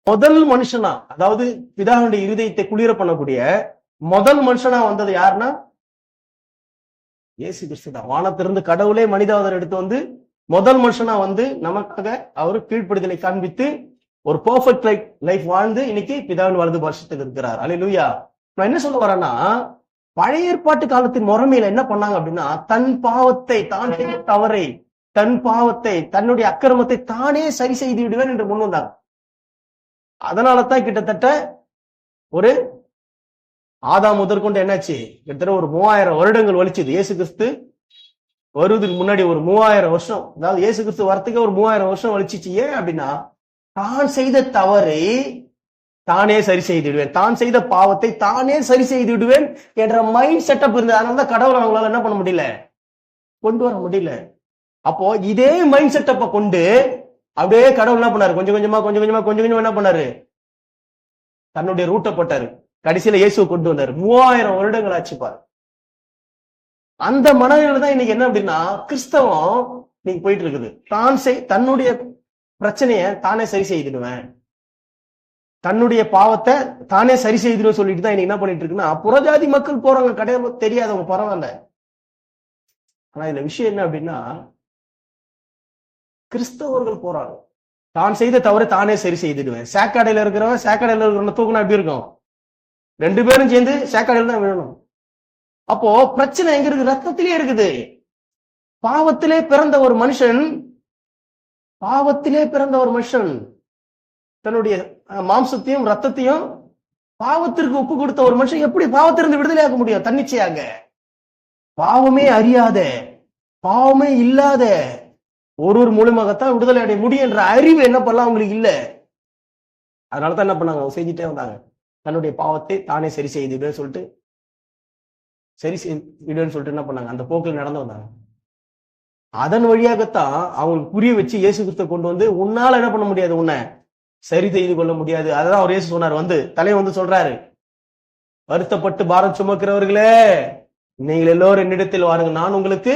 முதல் மனுஷனா, அதாவது பிதாவுடைய இருதயத்தை குளிர பண்ணக்கூடிய முதல் மனுஷனா வந்தது யாருன்னா இயேசு கிறிஸ்து தான். வானத்திலிருந்து கடவுளே மனிதாவதாரம் எடுத்து வந்து முதல் மனுஷனா வந்து நமக்காக அவரு கீழ்ப்படுதலை காண்பித்து ஒரு பெர்ஃபெக்ட் லைஃப் வாழ்ந்து இன்னைக்கு பிதாவின் வலது வருஷத்தில் இருக்கிறார். அல்லேலூயா. நான் என்ன சொல்ல வரேன்னா, பழைய ஏற்பாட்டு காலத்தின் முறைமையில என்ன பண்ணாங்க அப்படின்னா, தன் பாவத்தை தான் செய்த தவறை, தன் பாவத்தை தன்னுடைய அக்கிரமத்தை தானே சரி செய்து விடுவேன் என்று முன் வந்தாங்க. அதனாலதான் கிட்டத்தட்ட ஒரு ஆதாம் முதற்கொண்டு என்னாச்சு, கிட்டத்தட்ட ஒரு 3000 வருடங்கள் வலிச்சுது. இயேசு கிறிஸ்து வருவதுக்கு முன்னாடி ஒரு 3000 வருஷம், அதாவது இயேசு கிறிஸ்து வரத்துக்கு ஒரு 3000 வருஷம் வலிச்சிச்சு. ஏன் அப்படின்னா, தான் செய்த தவறை தானே சரி செய்து விடுவேன், தான் செய்த பாவத்தை தானே சரி செய்து விடுவேன் என்ற மைண்ட் செட்டப் இருந்தது. அதனாலதான் கடவுளை அவங்களால என்ன பண்ண முடியல, கொண்டு வர முடியல. அப்போ இதே மைண்ட் செட்டப்பை கொண்டு அப்படியே கடவுள் என்ன பண்ணாரு, கொஞ்சம் கொஞ்சமா என்ன பண்ணாரு, தன்னுடைய ரூட்டை போட்டாரு. கடைசியில இயேசுவை கொண்டு வந்தாரு. 3000 வருடங்கள் ஆச்சு பாரு. அந்த மனநிலை தான் இன்னைக்கு என்ன அப்படின்னா, கிறிஸ்தவம் நீங்க போயிட்டு இருக்குது. தன்னுடைய பிரச்சனைய தானே சரி செய்திடுவேன், தன்னுடைய பாவத்தை தானே சரி செய்திடுவேன் சொல்லிட்டு தான் இன்னைக்கு என்ன பண்ணிட்டு இருக்குன்னா, புறஜாதி மக்கள் போறாங்க, கிடையாது தெரியாதவங்க பரவாயில்ல. ஆனா இந்த விஷயம் என்ன அப்படின்னா, கிறிஸ்தவர்கள் போறாங்க, தான் செய்த தவறை தானே சரி செய்திடுவேன். சேக்காடையில இருக்கிறவன் சேக்காடையில இருக்கிறவன் தூக்குனா எப்படி இருக்கும், 2 பேரும் சேர்ந்து சேக்காடையில தான் விழணும். அப்போ பிரச்சனை எங்க இருக்கு, ரத்தத்திலே இருக்குது. பாவத்திலே பிறந்த ஒரு மனுஷன், தன்னுடைய மாம்சத்தையும் ரத்தத்தையும் பாவத்திற்கு ஒப்பு கொடுத்த ஒரு மனுஷன் எப்படி பாவத்திலிருந்து விடுதலையாக்க முடியும்? தன்னிச்சையாக. பாவமே அறியாத, பாவமே இல்லாத ஒருவர் மூலமாகத்தான் விடுதலை அடைய முடியும் என்ற அறிவு என்ன பண்ணலாம் அவங்களுக்கு இல்ல. அதனாலதான் என்ன பண்ணாங்க, செஞ்சுட்டே வந்தாங்க. தன்னுடைய பாவத்தை தானே சரி செய்துடுன்னு சொல்லிட்டு என்ன பண்ணாங்க, அந்த போக்கில் நடந்து வந்தாங்க. அதன் வழியாகத்தான் அவங்களுக்கு புரிய வச்சு இயேசு கிறிஸ்துவை கொண்டு வந்து, உன்னால என்ன பண்ண முடியாது, உன்னை சரி செய்து கொள்ள முடியாது. அதான் அவர் இயேசு சொன்னார், வந்து தலைவர் வந்து சொல்றாரு, வருத்தப்பட்டு பாரம் சுமக்கிறவர்களே நீங்கள் எல்லோரும் என்னிடத்தில் வாருங்க, நான் உங்களுக்கு